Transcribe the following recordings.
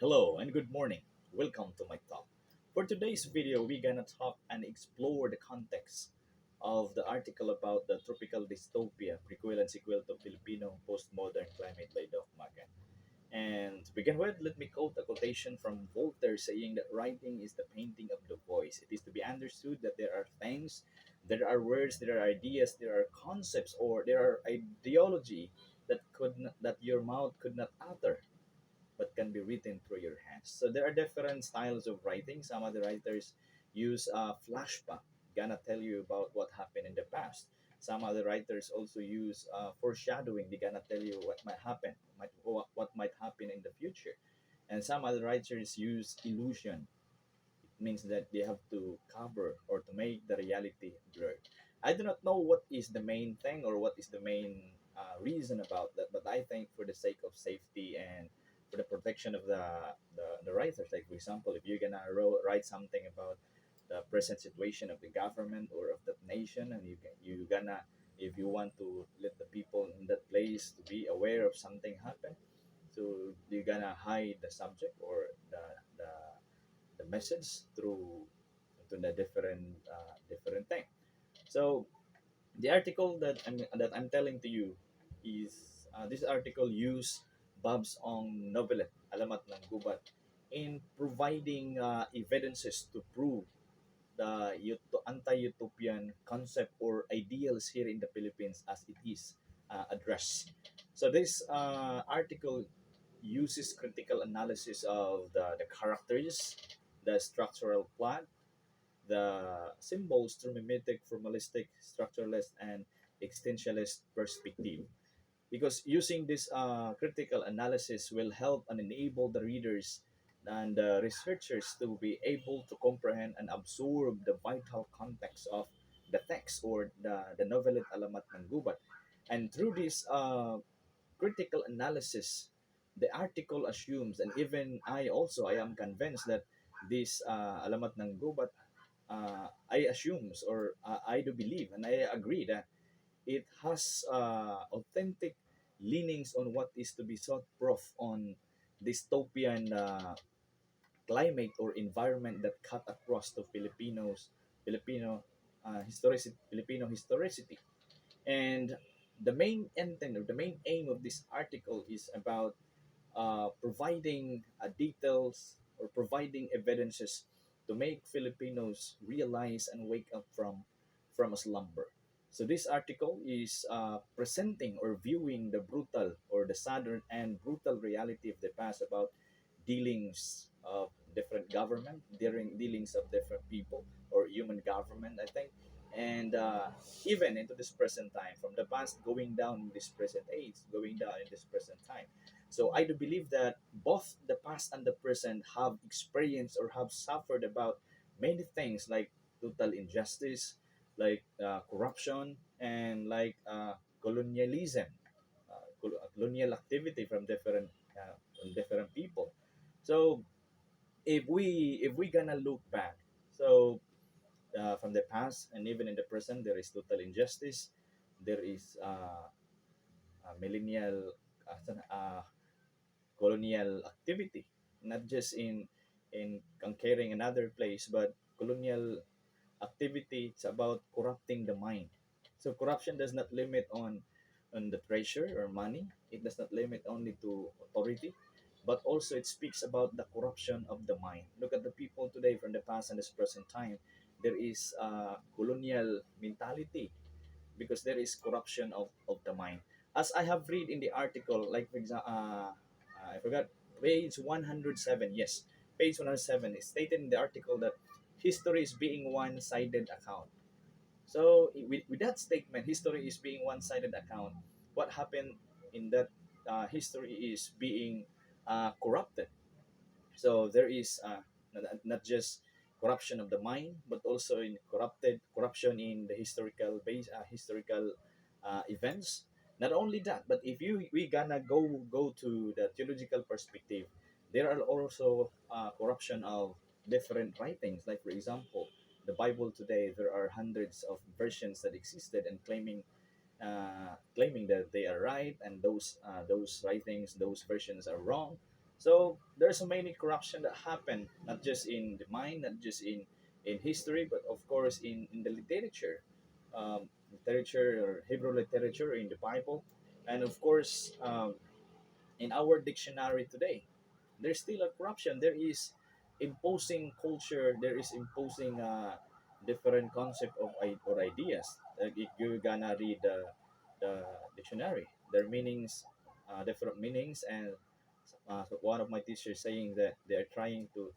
Hello and good morning. Welcome to my talk. For today's video, we're gonna talk and explore the context of the article about the tropical dystopia, prequel and sequel to Filipino postmodern climate by Doc Magan. And to begin with, let me quote a quotation from Voltaire saying that writing is the painting of the voice. It is to be understood that there are things, there are words, there are ideas, there are concepts, or there are ideology that your mouth could not utter but can be written through your hands. So there are different styles of writing. Some of the writers use flashback, gonna tell you about what happened in the past. Some other writers also use foreshadowing. They're gonna tell you what might happen, what might happen in the future. And some other writers use illusion. It means that they have to cover or to make the reality blurred. I do not know what is the main thing or what is the main reason about that, but I think for the sake of safety and for the protection of the writers, like for example, if you're gonna write something about the present situation of the government or of that nation, and you gonna if you want to let the people in that place to be aware of something happen, so you're gonna hide the subject or the the message through to the different thing. So the article that I'm telling to you is this article use Bob's own novelette Alamat ng Gubat in providing evidences to prove the anti-utopian concept or ideals here in the Philippines as it is addressed. So this article uses critical analysis of the characters, the structural plot, the symbols through mimetic, formalistic, structuralist, and existentialist perspective. Because using this critical analysis will help and enable the readers and the researchers to be able to comprehend and absorb the vital context of the text or the novelette Alamat ng Gubat. And through this critical analysis, the article assumes, and even I am convinced that this Alamat ng Gubat, I assumes or I do believe and I agree that it has authentic leanings on what is to be sought proof on dystopian climate or environment that cut across to Filipino historicity. And the main intent or the main aim of this article is about providing details or providing evidences to make Filipinos realize and wake up from a slumber. So this article is presenting or viewing the brutal or the sadder and brutal reality of the past about dealings of different government, during dealings of different people or human government, I think, and even into this present time, from the past going down in this present age, going down in this present time. So I do believe that both the past and the present have experienced or have suffered about many things like total injustice, like corruption, and like colonialism, colonial activity from different people. So if we gonna look back, so from the past and even in the present, there is total injustice. There is millennial colonial activity, not just in conquering another place, but colonial activity. It's about corrupting the mind. So corruption does not limit on the treasure or money. It does not limit only to authority, but also it speaks about the corruption of the mind. Look at the people today from the past and this present time. There is colonial mentality because there is corruption of the mind. As I have read in the article, like for example, I forgot page 107. Yes, page 107 is stated in the article that history is being one-sided account. So with that statement, history is being one-sided account. What happened in that history is being corrupted. So there is not just corruption of the mind, but also in corruption in the historical events. Not only that, but if we gonna go to the theological perspective, there are also corruption of different writings. Like for example, the Bible today, there are hundreds of versions that existed and claiming that they are right, and those writings, those versions are wrong. So there's so many corruption that happen, not just in the mind, not just in history, but of course in the literature, literature or Hebrew literature in the Bible, and of course in our dictionary today. There's still a corruption. There is imposing culture. There is imposing different concept of or ideas. Like if you're gonna read the dictionary, their meanings, different meanings, and so one of my teachers saying that they are trying to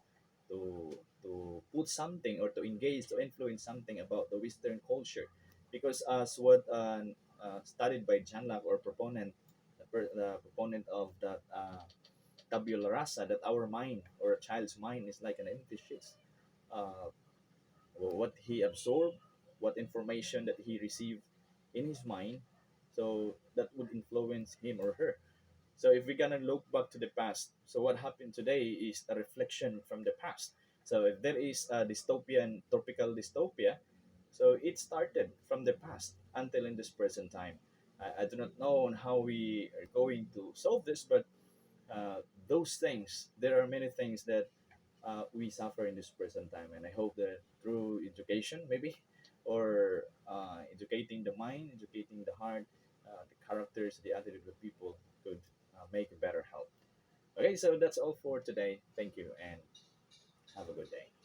put something or to engage to influence something about the Western culture, because as what studied by John Locke or proponent, the proponent of that tabula rasa, that our mind or a child's mind is like an empty sheet. Uh, what he absorbed, what information that he received in his mind, so that would influence him or her. So if we're gonna look back to the past, so what happened today is a reflection from the past. So if there is a dystopian, tropical dystopia, so it started from the past until in this present time. I do not know on how we are going to solve this, but those things, there are many things that we suffer in this present time, and I hope that through education, maybe, or educating the mind, educating the heart, the characters, the attitude of people could make a better health. Okay, so that's all for today. Thank you and have a good day.